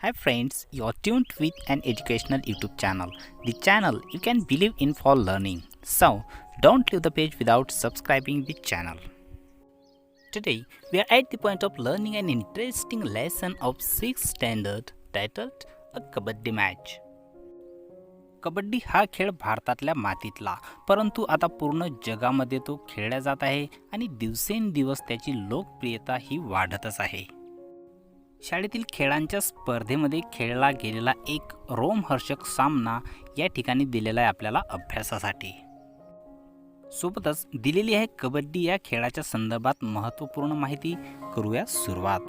Hi friends, you're tuned with an educational YouTube channel. The channel you can believe in for learning. So, don't leave the page without subscribing the channel. Today, we are at the point of learning an interesting lesson of 6th standard titled A Kabaddi Match. Kabaddi हा खेळ भारतातल्या मातीतला परंतु आता पूर्ण जगामध्ये तो खेळला जात आहे आणि दिवसेंदिवस त्याची लोकप्रियता ही वाढतच आहे. शाळेतील खेळांच्या स्पर्धेमध्ये खेळला गेलेला एक रोमहर्षक सामना या ठिकाणी दिलेला आहे आपल्याला अभ्यासासाठी. सोबतच दिलेली आहे कबड्डी या खेळाच्या संदर्भात महत्त्वपूर्ण माहिती. करूया सुरुवात.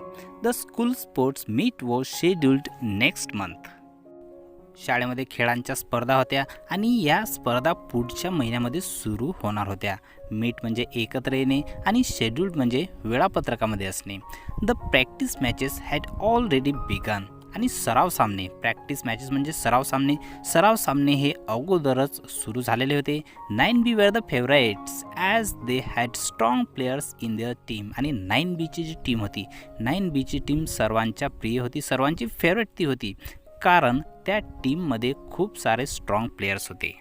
The school sports meet was scheduled next month. शाळेमध्ये खेळांच्या स्पर्धा होत्या आणि या स्पर्धा पुढच्या महिन्यामध्ये सुरू होणार होत्या. मीट म्हणजे एकत्र येणे आणि शेड्यूल्ड म्हणजे वेळापत्रकामध्ये असणे. The practice matches had already begun. आणि सराव सामने, प्रॅक्टिस मॅचेस म्हणजे सराव सामने हे अगोदरच सुरू झालेले होते. 9B were the favourites as they had strong players in their team. आणि 9Bची जी टीम होती, 9Bची टीम सर्वांच्या प्रिय होती, सर्वांची फेवरेट ती होती कारण त्या टीममध्ये खूप सारे स्ट्रॉंग प्लेयर्स होते.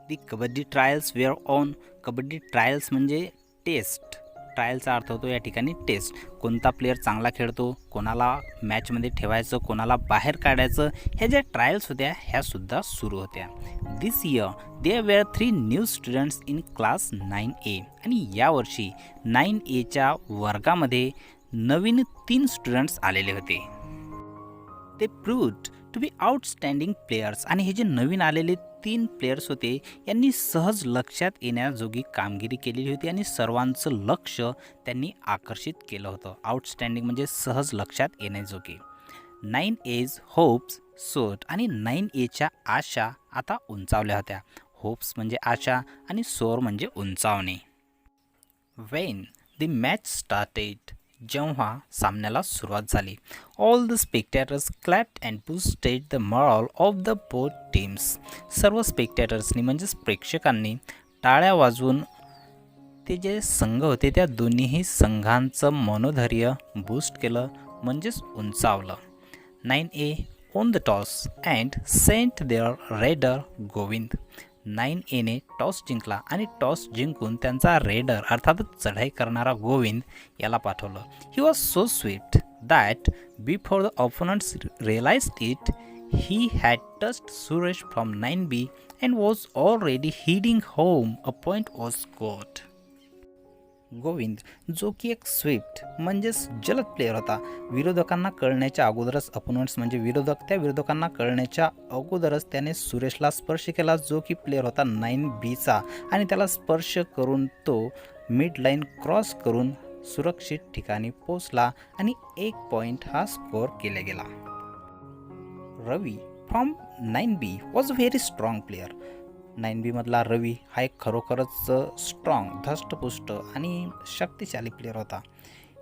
The kabaddi trials were on. Kabaddi trials म्हणजे टेस्ट. ट्रायलचा अर्थ होतो या ठिकाणी टेस्ट. कोणता प्लेअर चांगला खेळतो, कोणाला मॅचमध्ये ठेवायचं, कोणाला बाहेर काढायचं, ह्या ज्या ट्रायल्स होत्या ह्यासुद्धा सुरू होत्या. This year there were 3 new students in class 9A. आणि यावर्षी 9Aच्या वर्गामध्ये नवीन 3 स्टुडंट्स आलेले होते. ते proved to be outstanding players. आणि हे जे नवीन आलेले 3 प्लेयर्स होते यांनी सहज लक्षात येण्याजोगी कामगिरी केलेली होती आणि सर्वांचं लक्ष त्यांनी आकर्षित केलं होतं. आउटस्टँडिंग म्हणजे सहज लक्षात येण्याजोगी. 9A's होप्स सोट. आणि 9Aच्या आशा आता उंचावल्या होत्या. होप्स म्हणजे आशा आणि सोर म्हणजे उंचावणे. When the match started. जेव्हा सामन्याला सुरुवात झाली, all the spectators clapped and boosted the morale of the both teams. सर्व स्पेक्टॅटर्सनी म्हणजेच प्रेक्षकांनी टाळ्या वाजवून ते जे संघ होते त्या दोन्हीही संघांचं मनोधैर्य बूस्ट केलं म्हणजेच उंचावलं. 9A won the toss and sent their raider Govind. 9Aने टॉस जिंकला आणि टॉस जिंकून त्यांचा रेडर अर्थातच चढाई करणारा गोविंद याला पाठवलं. He was so sweet that before the opponents realized it he had touched Suresh from 9B and was already heading home. A point was scored. Govind जो की एक स्विफ्ट म्हणजेच जलद प्लेअर होता. विरोधकांना कळण्याच्या अगोदरच अपोनंट्स म्हणजे त्या विरोधकांना कळण्याच्या अगोदरच त्याने सुरेशला स्पर्श केला जो की प्लेअर होता 9Bचा. आणि त्याला स्पर्श करून तो मिड लाईन क्रॉस करून सुरक्षित ठिकाणी पोचला आणि 1 पॉईंट हा स्कोअर केला गेला. Ravi from 9B was a very strong player. 9B मधला रवी हा एक खरोखरच स्ट्रॉंग, धष्टपुष्ट आणि शक्तिशाली प्लेअर होता.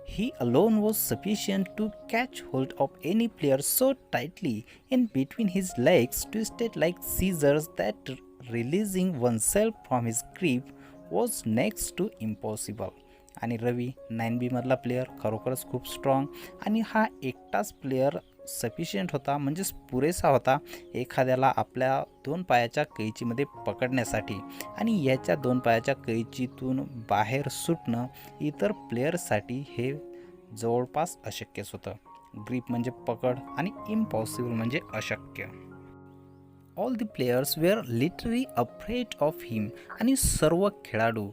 He alone was sufficient to catch hold of any player so tightly in between his legs twisted like scissors that releasing one self from his grip was next to impossible. आणि Ravi 9B मधला player खरोखरच खूप strong आणि हा एकटाच player sufficient होता म्हणजेच पुरेसा होता एखाद्याला आपल्या 2 पायाच्या कैचीमध्ये पकडण्यासाठी. आणि याच्या 2 पायाच्या कैचीतून बाहेर सुटणं इतर प्लेयर्ससाठी हे जवळपास अशक्यच होतं. ग्रीप म्हणजे पकड आणि इम्पॉसिबल म्हणजे अशक्य. All the players were literally afraid of him. आणि सर्व खेळाडू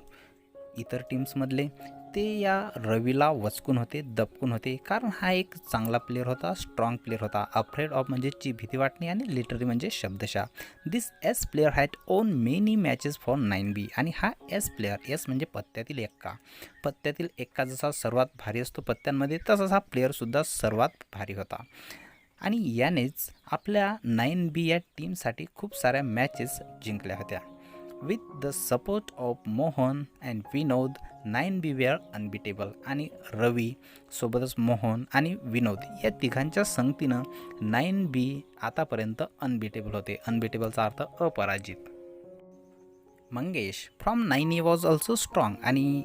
इतर टीम्समधले ते या रवीला वचकून होते, दबकून होते कारण हा एक चांगला प्लेअर होता, स्ट्रॉंग प्लेअर होता. अफ्रेड ऑफ म्हणजे ची भीती वाटणे आणि लिटरली म्हणजे शब्दशः. This ace player had won many matches for 9B. आणि हा एस प्लेअर, एस म्हणजे पत्त्यातील एक्का. पत्त्यातील एक्का जसा सर्वात भारी असतो पत्त्यांमध्ये तसाच हा प्लेअरसुद्धा सर्वात भारी होता. आणि यानेच आपल्या 9B या टीमसाठी खूप साऱ्या मॅचेस जिंकल्या होत्या. With the support of Mohan and Vinod 9B were unbeatable. आणि रवी सोबतच मोहन आणि विनोद या तिघांच्या संगतीनं 9B आतापर्यंत अनबिटेबल होते. अनबिटेबलचा अर्थ अपराजित. Mangesh from 9A was also strong. आणि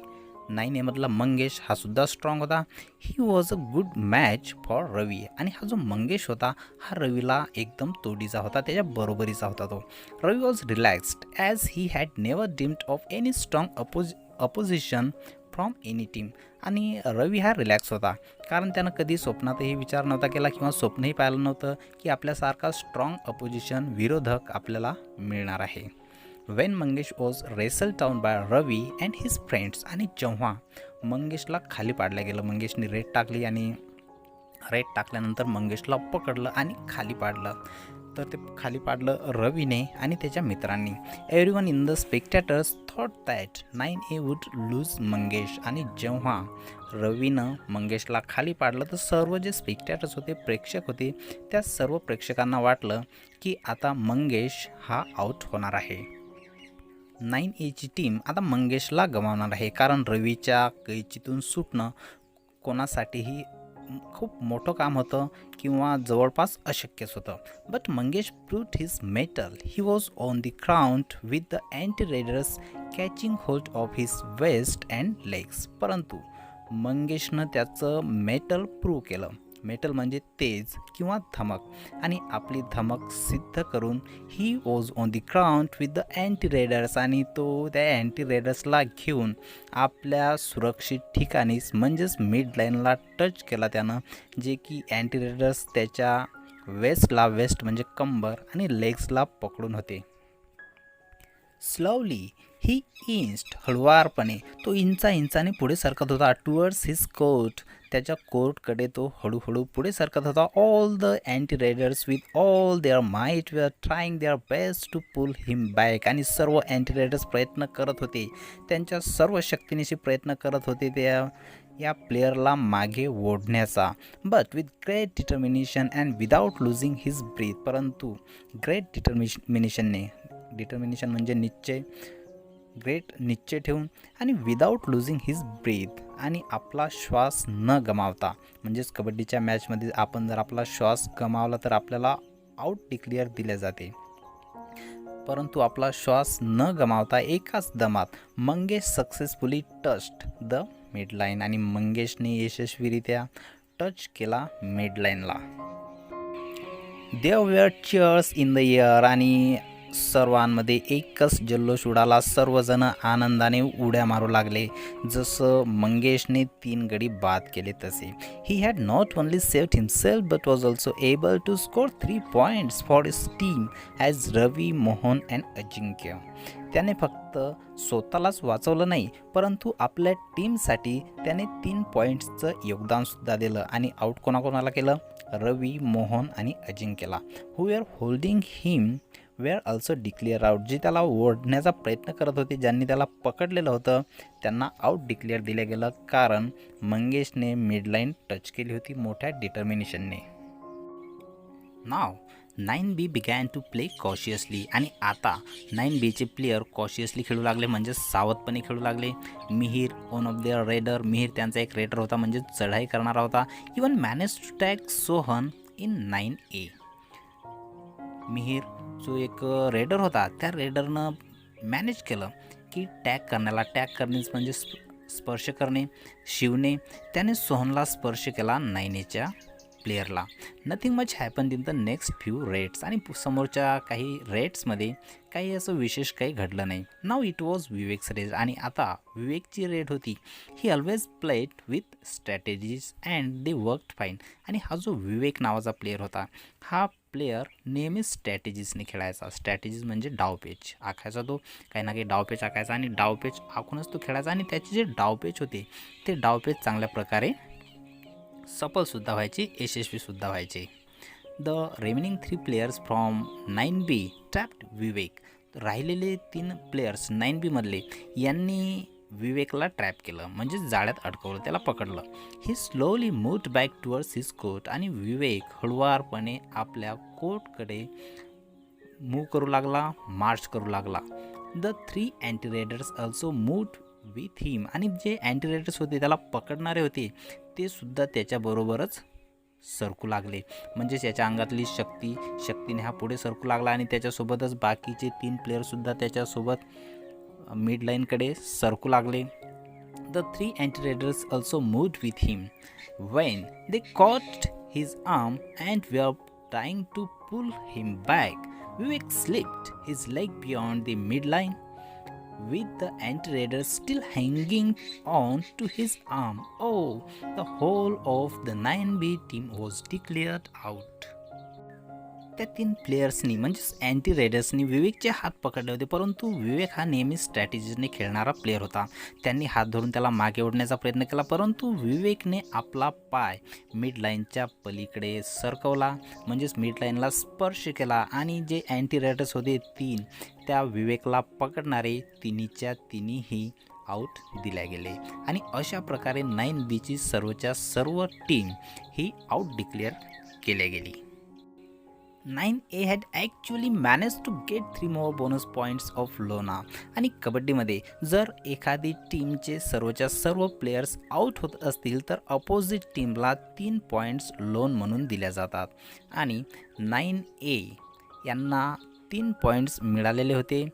9A मधला मंगेश हा सुद्धा स्ट्रॉंग होता. He was a good match for Ravi. आणि हा जो मंगेश होता हा रवीला एकदम तोडीचा होता, त्याच्या बरोबरीचा होता तो. Ravi was relaxed as he had never dreamed of any strong opposition from any team. आणि रवी हा रिलॅक्स होता कारण त्यानं कधी स्वप्नातही विचार नव्हता केला किंवा स्वप्नही पाहिलं नव्हतं की आपल्यासारखा स्ट्रॉंग अपोजिशन विरोधक आपल्याला मिळणार आहे. When Mangesh was wrestle down by Ravi and his friends. आणि जेव्हा मंगेशला खाली पाडलं गेलं, मंगेशने रेड टाकली आणि रेड टाकल्यानंतर मंगेशला पकडलं आणि खाली पाडलं. तर ते खाली पाडलं रवीने आणि त्याच्या मित्रांनी. Everyone in the spectators thought that 9A would lose Mangesh. आणि जेव्हा रवीनं मंगेशला खाली पाडलं तर सर्व जे स्पेक्टॅटर्स होते, प्रेक्षक होते, त्या सर्व प्रेक्षकांना वाटलं की आता मंगेश हा आऊट होणार आहे. 9Aची टीम आता मंगेशला गमावणार आहे कारण रवीच्या कैचीतून सुटणं कोणासाठीही खूप मोठं काम होतं किंवा जवळपास अशक्यच होतं. But Mangesh proved his mettle. He was on the ground with the anti raiders catching hold of his waist and legs. परंतु मंगेशनं त्याचं मेटल प्रूव्ह केलं. मेटल म्हणजे तेज किंवा धमक. आणि आपली धमक सिद्ध करून ही was on the ground with the anti readers. आणि तो त्या अँटी रेडर्सला घेऊन आपल्या सुरक्षित ठिकाणीच म्हणजेच मिड लाईनला टच केला त्यानं, जे की अँटी रेडर्स त्याच्या वेस्ट म्हणजे कंबर आणि लेग्सला पकडून होते. स्लोली ही इंच्ड. हळुवारपणे तो इंचाने पुढे सरकत होता टुवर्ड्स हिज कोर्ट. त्याच्या कोर्टकडे तो हळूहळू पुढे सरकत होता. All the anti raiders with all their might they are trying their best to pull him back. आणि सर्व अँटी रेडर्स प्रयत्न करत होते, त्यांच्या सर्व शक्तीनिशी प्रयत्न करत होते या प्लेयरला मागे ओढण्याचा. But with great determination and without losing his breath. परंतु ग्रेट डिटर्मिनेशन म्हणजे निश्चय ठेवून आणि विदाऊट लुझिंग हिज ब्रीथ. आणि आपला श्वास न गमावता, म्हणजेच कबड्डीच्या मॅचमध्ये आपण जर आपला श्वास गमावला तर आपल्याला आऊट डिक्लेअर दिले जाते. परंतु आपला श्वास न गमावता एकाच दमात Mangesh successfully touched the midline. आणि मंगेशने यशस्वीरित्या टच केला मिडलाईनला. There were cheers in the air. आणि सर्वांमध्ये एकच जल्लोष उडाला. सर्वजण आनंदाने उड्या मारू लागले. जसं मंगेशने 3 गडी बाद केले तसे. He had not only saved himself but was also able to score 3 points for his team as Ravi, Mohan and Ajinkya. त्याने फक्त स्वतःलाच वाचवलं नाही, परंतु आपल्या टीमसाठी त्याने 3 पॉईंट्सचं योगदानसुद्धा दिलं. आणि आऊट कोणाकोणाला केलं? रवी, मोहन आणि अजिंक्यला. Who are holding him were also declare out. जे त्याला ओढण्याचा प्रयत्न करत होते, ज्यांनी त्याला पकडलेलं होतं, त्यांना आऊट डिक्लेअर दिलं गेलं कारण मंगेशने मिडलाईन टच केली होती मोठ्या डिटर्मिनेशनने. Now 9B began to play cautiously. आणि आता 9Bचे प्लेयर कॉशियसली खेळू लागले, म्हणजे सावधपणे खेळू लागले. Mihir one of their raider. Mihir त्यांचा एक रेडर होता, म्हणजे चढाई करणारा होता. Even manage to tag Sohan in 9A. Mihir जो एक रेडर होता, त्या रेडरनं मॅनेज केलं की टॅग करण्यास म्हणजे स्पर्श करणे, शिवणे. त्याने सोहनला स्पर्श केला 9Aच्या प्लेयरला. Nothing much happen in the next few raids. आणि समोरच्या काही रेट्समध्ये काही असं विशेष काही घडलं नाही. Now it was vivax rate. आणि आता विवेकची रेट होती. ही always played with strategies and they worked fine. आणि हा जो विवेक नावाचा प्लेयर होता, हा प्लेयर नेहमी स्ट्रॅटेजीजने खेळायचा. स्ट्रॅटेजीज म्हणजे डावपेच आखायचा. तो काही ना काही डावपेच आखायचा आणि डावपेच आखूनच तो खेळायचा. आणि त्याचे जे डावपेच होते ते डावपेच चांगल्या प्रकारे सफलसुद्धा व्हायचे, यशस्वीसुद्धा व्हायचे. The remaining 3 players from 9B trapped Vivek. राहिलेले 3 players 9B मधले यांनी विवेकला ट्रॅप केलं, म्हणजे जाळ्यात अडकवलं, त्याला पकडलं. He slowly moved back towards his court. आणि विवेक हळुवारपणे आपल्या कोर्टकडे मूव्ह करू लागला, मार्च करू लागला. The 3 anti raiders also moved with him. आणि जे अँटी रेडर्स होते, त्याला पकडणारे होते, ते सुद्धा त्याच्याबरोबरच सरकू लागले. म्हणजेच याच्या अंगातली शक्तीने हा पुढे सरकू लागला. आणि त्याच्यासोबतच बाकीचे 3 प्लेयरसुद्धा त्याच्यासोबत मिड लाईनकडे सरकू लागले. the three anti-raiders also moved with him. When they caught his arm and were trying to pull him back, Vivek slipped his leg beyond the midline, with the anti-raider still hanging on to his arm. Oh, the whole of the 9B team was declared out. त्या 3 प्लेयर्सनी म्हणजेच anti रायडर्सनी विवेकचे हात पकडले होते, परंतु विवेक हा नेहमी स्ट्रॅटेजीने खेळणारा player होता. त्यांनी हात धरून त्याला मागे ओढण्याचा प्रयत्न केला, परंतु विवेकने आपला पाय मिड लाईनच्या पलीकडे सरकवला, म्हणजेच मिड लाईनला स्पर्श केला आणि जे अँटी रायडर्स होते 3 त्या विवेकला पकडणारे तिन्हीच्या तिन्हीही आऊट दिल्या गेले आणि अशा प्रकारे 9Bची सर्वच्या सर्व टीम ही आऊट डिक्लेअर केल्या गेली. 9A had actually managed to get 3 more bonus points of Lona. आणि कबड्डीमध्ये जर एखादी टीमचे सर्वच्या सर्व प्लेयर्स आऊट होत असतील तर अपोजिट टीमला 3 पॉईंट्स लोन म्हणून दिल्या जातात आणि 9A यांना 3 पॉईंट्स मिळालेले होते,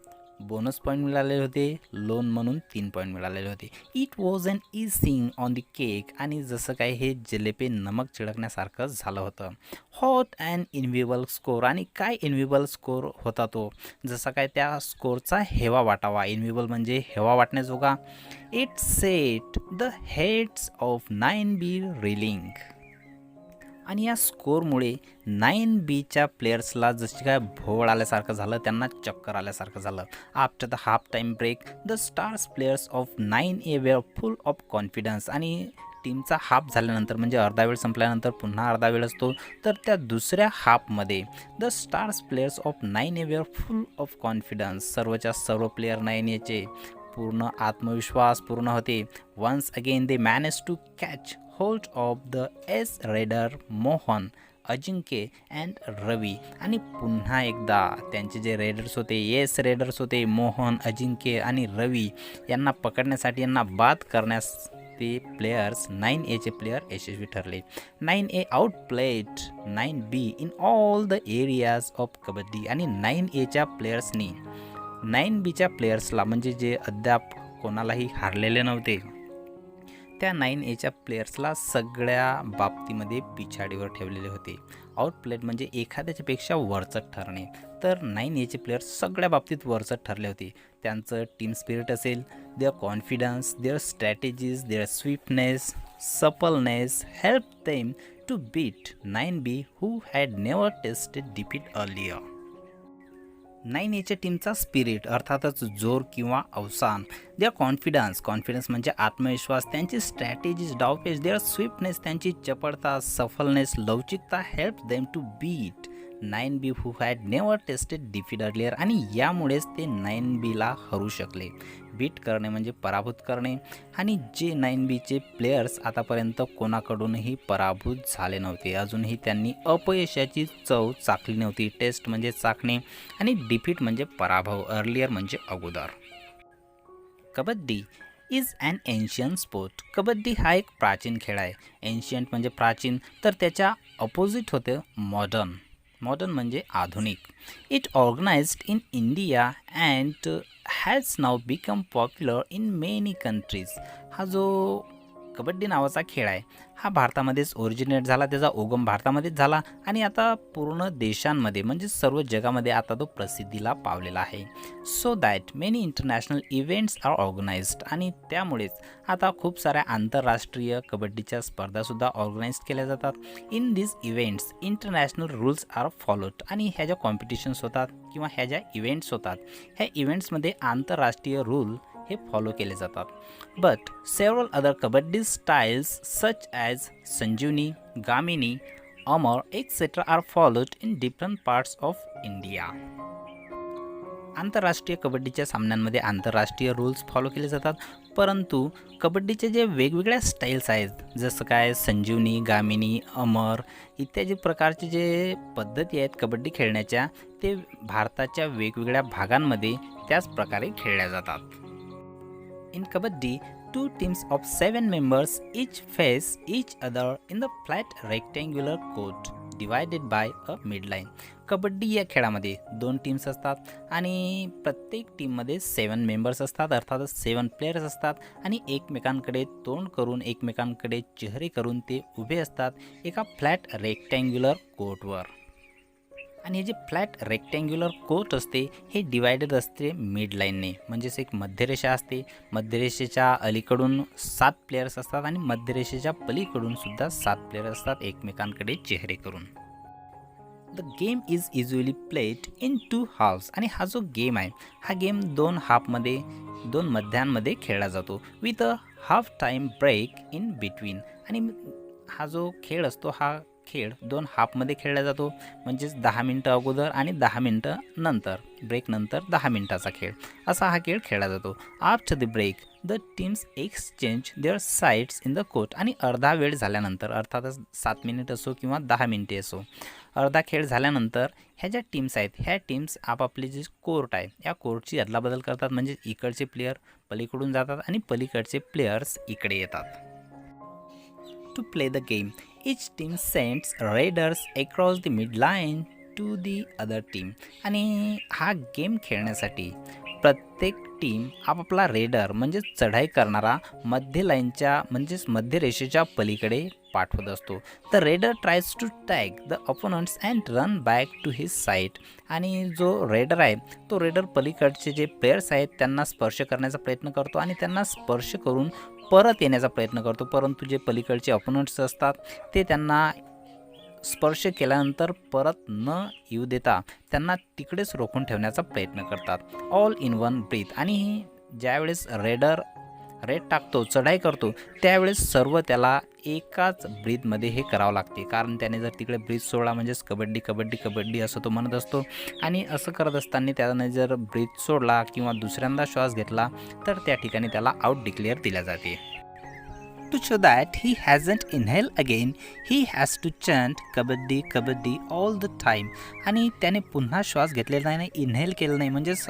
बोनस पॉईंट मिळालेले होते, लोन म्हणून 3 पॉईंट मिळालेले होते. It was an icing on the cake. आणि जसं काय हे जलेबे नमक चिळकण्यासारखं झालं होतं. What an enviable score. आणि काय इनव्हिबल स्कोर होता तो, जसा काय त्या स्कोरचा हेवा वाटावा. इनव्हिबल म्हणजे हेवा वाटण्याजोगा. It set the heads of 9B reeling. आणि या स्कोरमुळे 9Bच्या प्लेयर्सला जशी काय भोवळ आल्यासारखं झालं, त्यांना चक्कर आल्यासारखं झालं. After the half time break the stars players of 9A were full of confidence. आणि टीमचा हाफ झाल्यानंतर म्हणजे अर्धा वेळ संपल्यानंतर पुन्हा अर्धा वेळ असतो, तर त्या दुसऱ्या हाफमध्ये the stars players of 9A were full of confidence. सर्वच्या सर्व प्लेयर 9Aचे पूर्ण आत्मविश्वास पूर्ण होते. Once again they manage to catch hold of the ace raider Mohan, Ajinkya and Ravi. आणि पुन्हा एकदा त्यांचे जे रेडर्स होते, एस रेडर्स होते, मोहन, अजिंक्य आणि रवी, यांना पकडण्यासाठी यांना बाद करण्यास ते प्लेयर्स 9Aचे प्लेयर यशस्वी ठरले. 9A out played 9B in all the areas of kabaddi. आणि 9Aच्या प्लेयर्सनी 9Bच्या प्लेयर्सला म्हणजे जे अद्याप कोणालाही हारलेले नव्हते त्या 9Aच्या प्लेयर्सला सगळ्या बाबतीमध्ये पिछाडीवर ठेवलेले होते. आउटप्लेड म्हणजे एखाद्याच्यापेक्षा वरचढ ठरणे. तर 9Aचे प्लेयर्स सगळ्या बाबतीत वरचढ ठरले होते. त्यांचं टीम स्पिरिट असेल, their confidence, their strategies, their swiftness, suppleness help them to beat 9B who had never tested defeat earlier. 9Aच्या टीमचा स्पिरिट अर्थातच जोर किंवा अवसान, देअर कॉन्फिडन्स म्हणजे आत्मविश्वास, त्यांची स्ट्रॅटेजीज डावपेच, देअर स्विफ्टनेस त्यांची चपळता, सफलनेस लवचिकता help them to beat 9B who had never tested defeat earlier. आणि यामुळेच ते 9Bला हरू शकले. बीट करणे म्हणजे पराभूत करणे. आणि जे 9Bचे प्लेयर्स आतापर्यंत कोणाकडूनही पराभूत झाले नव्हते, अजूनही त्यांनी अपयशाची चव चाखली नव्हती. टेस्ट म्हणजे चाखणे आणि डिफीट म्हणजे पराभव, अर्लियर म्हणजे अगोदर. Kabaddi is an ancient sport. Kabaddi हा एक प्राचीन खेळ आहे. एन्शियंट म्हणजे प्राचीन, तर त्याच्या अपोजिट होते मॉडर्न. मॉडर्न म्हणजे आधुनिक. It organised in India and has now become popular in many countries. हा जो कबड्डी नावाचा खेळ आहे हा भारतामध्येच ओरिजिनेट झाला, त्याचा उगम भारतामध्येच झाला आणि आता पूर्ण देशांमध्ये म्हणजे सर्व जगामध्ये आता तो प्रसिद्धीला पावलेला आहे. So that many international events are organised. आणि त्यामुळेच आता खूप साऱ्या आंतरराष्ट्रीय कबड्डीच्या स्पर्धासुद्धा ऑर्गनाइज केल्या जातात. In this events international rules are followed. आणि ह्या ज्या कॉम्पिटिशन्स होतात किंवा ह्या ज्या इव्हेंट्स होतात ह्या इव्हेंट्समध्ये आंतरराष्ट्रीय रूल हे फॉलो केले जातात. But several other kabaddi styles such as Sanjeevani, Gamini, Amar etcetera are followed in different parts of India. आंतरराष्ट्रीय कबड्डीच्या सामन्यांमध्ये आंतरराष्ट्रीय रूल्स फॉलो केले जातात, परंतु कबड्डीचे जे वेगवेगळ्या स्टाईल्स आहेत जसं काय संजीवनी, गामिनी, अमर इत्यादी प्रकारचे जे पद्धती आहेत कबड्डी खेळण्याच्या ते भारताच्या वेगवेगळ्या भागांमध्ये त्याच प्रकारे खेळल्या जातात. In Kabaddi, 2 teams of 7 members each face each other in the flat rectangular court. Divided by a mid line. Kabaddi या खेळामध्ये 2 टीम्स असतात आणि प्रत्येक टीममध्ये 7 मेंबर्स असतात, अर्थातच 7 प्लेयर्स असतात आणि एकमेकांकडे तोंड करून एकमेकांकडे चेहरे करून ते उभे असतात एका फ्लॅट रेक्टँग्युलर कोर्टवर. आणि हे जे फ्लॅट रेक्टँग्युलर कोर्ट असते हे डिवायडेड असते मिड लाईनने, म्हणजेच एक मध्यरेषा असते. मध्यरेषेच्या अलीकडून 7 प्लेयर्स असतात आणि मध्यरेषेच्या पलीकडून सुद्धा 7 प्लेयर असतात एकमेकांकडे चेहरे करून. The game is usually played in 2 halves. आणि हा जो गेम आहे हा गेम 2 हाफमध्ये 2 मध्यांमध्ये खेळला जातो with a half time break in between. आणि हा जो खेळ असतो हा खेळ 2 हाफमध्ये खेळला जातो, म्हणजेच 10 मिनटं अगोदर आणि 10 मिनटं नंतर, ब्रेक नंतर 10 मिनटाचा खेळ असा हा खेळ खेळला जातो. After the break the teams exchange their sides in the court. आणि अर्धा वेळ झाल्यानंतर, अर्थातच 7 मिनिट असो किंवा 10 मिनिटे असो, अर्धा खेळ झाल्यानंतर ह्या ज्या टीम्स आहेत ह्या टीम्स आपापली जी कोर्ट आहे या कोर्टची अदलाबदल करतात. म्हणजे इकडचे प्लेयर पलीकडून जातात आणि पलीकडचे प्लेयर्स इकडे येतात. To play the game, each team sends raiders across the midline to the other team. आणि हा गेम खेळण्यासाठी प्रत्येक टीम आपापला रेडर म्हणजे चढाई करणारा मध्य लाईनच्या म्हणजेच मध्य रेषेच्या पलीकडे पाठवत असतो. The raider tries to tag the opponents and run back to his side. आणि जो रेडर आहे तो रेडर पलीकडचे जे प्लेयर्स आहेत त्यांना स्पर्श करण्याचा प्रयत्न करतो आणि त्यांना स्पर्श करून परत येण्याचा प्रयत्न करतो, परंतु जे पलीकडचे अपोनंट्स असतात ते त्यांना स्पर्श केल्यानंतर परत न येऊ देता त्यांना तिकडेच रोखून ठेवण्याचा प्रयत्न करतात. All in one breath. आणि ज्यावेळेस रेडर रेड टाकतो, चढाई करतो, त्यावेळेस सर्व त्याला एकाच ब्रीथमध्ये हे करावं लागते, कारण त्याने जर तिकडे ब्रीथ सोडला म्हणजेच कबड्डी कबड्डी कबड्डी असं तो म्हणत असतो. आणि असं करत असताना त्याने जर ब्रीथ सोडला किंवा दुसऱ्यांदा श्वास घेतला तर त्या ठिकाणी त्याला आउट डिक्लेअर दिल्या जाते. To show that he hasn't inhaled again, he has to chant kabaddi kabaddi all the time. आणि त्याने पुन्हा श्वास घेतलेला नाही, इनहेल केलं नाही, म्हणजेच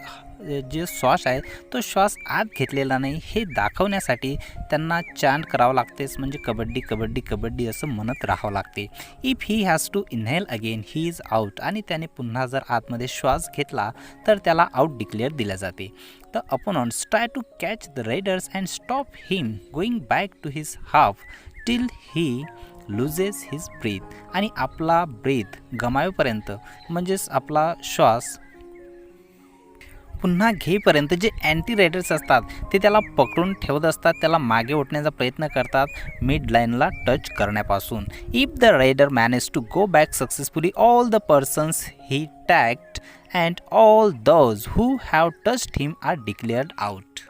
जे श्वास आहे तो श्वास आत घेतलेला नाही हे दाखवण्यासाठी त्यांना चॅन्ट करावं लागतेच, म्हणजे कबड्डी कबड्डी कबड्डी असं म्हणत राहावं लागते. If he has to inhale again he is out. आणि त्याने पुन्हा जर आतमध्ये श्वास घेतला तर त्याला आउट डिक्लेअर दिल्या जाते. The opponents try to catch the raiders and stop him going back to his half till he loses his breath. आणि आपला ब्रीथ गमावेपर्यंत म्हणजेच आपला श्वास पुन्हा घेईपर्यंत जे अँटी रायडर्स असतात ते त्याला पकडून ठेवत असतात, त्याला मागे ओढण्याचा प्रयत्न करतात मिड लाईनला टच करण्यापासून. If the raider manage to go back successfully all the persons he tagged and all those who have touched him are declared out.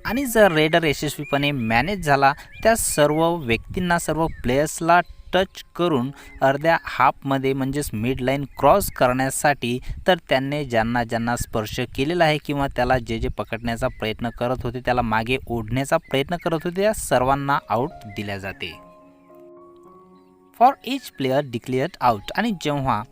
आणि जर रेडर यशस्वीपणे मॅनेज झाला त्या सर्व व्यक्तींना, सर्व प्लेयर्सला टच करून अर्ध्या हाफमध्ये म्हणजेच मिड लाईन क्रॉस करण्यासाठी, तर त्यांनी ज्यांना ज्यांना स्पर्श केलेला आहे किंवा त्याला जे जे पकडण्याचा प्रयत्न करत होते, त्याला मागे ओढण्याचा प्रयत्न करत होते, त्या सर्वांना आउट दिल्या जाते. For each player declared out. आणि जेव्हा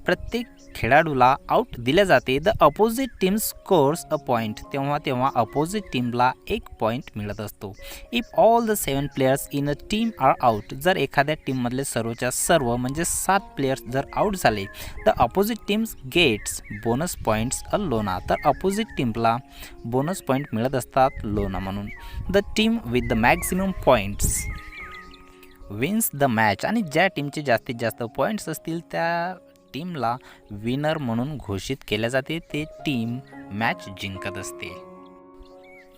प्रत्येक खेळाडूला आउट दिले जाते the opposite team scores a point, तेव्हा अपोजिट टीमला 1 पॉईंट मिळत असतो. If all the 7 players in a team are out, जर एखाद्या टीममधले सर्वच्या सर्व म्हणजे 7 प्लेयर्स जर आउट झाले the opposite teams gets bonus points a lona, तर अपोजिट टीमला बोनस पॉईंट मिळत असतात लोना म्हणून. The team with the maximum points wins the match. आणि ज्या टीमचे जास्तीत जास्त पॉईंट्स असतील त्या टीमला विनर म्हणून घोषित केल्या जाते, ते टीम मॅच जिंकत असते.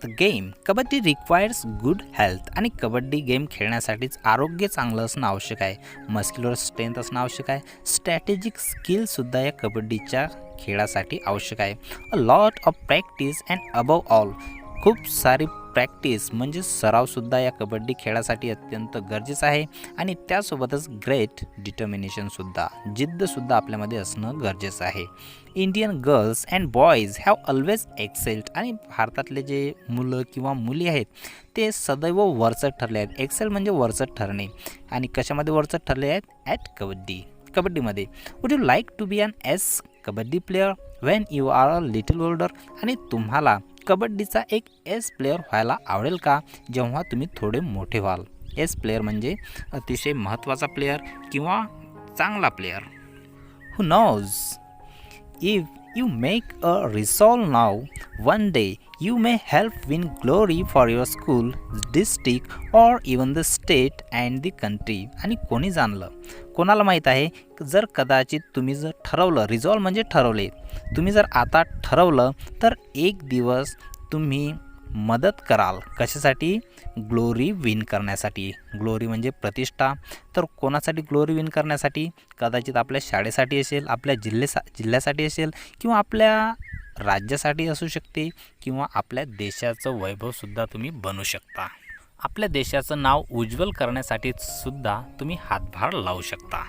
The game kabaddi requires good health. आणि कबड्डी गेम खेळण्यासाठीच आरोग्य चांगलं असणं आवश्यक आहे, मस्क्युलर स्ट्रेंथ असणं आवश्यक आहे, स्ट्रॅटेजिक स्किलसुद्धा या कबड्डीच्या खेळासाठी आवश्यक आहे. A lot of practice and above all, खूप सारी प्रॅक्टिस म्हणजे सरावसुद्धा या कबड्डी खेळासाठी अत्यंत गरजेचं आहे. आणि त्यासोबतच ग्रेट डिटर्मिनेशनसुद्धा, जिद्दसुद्धा आपल्यामध्ये असणं गरजेचं आहे. Indian girls and boys have always excelled. आणि भारतातले जे मुलं किंवा मुली आहेत ते सदैव वरचढ ठरले आहेत. एक्सेल म्हणजे वरचढ ठरणे. आणि कशामध्ये वरचढ ठरले आहेत? ॲट कबड्डीमध्ये. Would you like to be an ace kabaddi player when you are a little older. आणि तुम्हाला कबड्डीचा एक एस प्लेयर व्हायला आवडेल का जेव्हा तुम्ही थोडे मोठे व्हाल? एस प्लेयर म्हणजे अतिशय महत्त्वाचा प्लेयर किंवा चांगला player. Who knows? If you make a resolve now, one day you may help win glory for your school, district or even the state and the country. आणि कोणी जाणलं, कोणाला माहीत आहे, जर कदाचित तुम्ही जर ठरवलं, रिझॉल्व म्हणजे ठरवले, तुम्ही जर आता ठरवलं तर एक दिवस तुम्ही मदत कराल कशासाठी, ग्लोरी विन करण्यासाठी. ग्लोरी म्हणजे प्रतिष्ठा. तर कोणासाठी ग्लोरी विन करण्यासाठी, कदाचित आपल्या शाळेसाठी असेल, आपल्या जिल्ह्यासाठी असेल, किंवा आपल्या राज्यासाठी असू शकते, किंवा आपल्या देशाचं वैभवसुद्धा तुम्ही बनू शकता. आपल्या देशाचं नाव उज्ज्वल करण्यासाठी सुद्धा तुम्ही हातभार लावू शकता.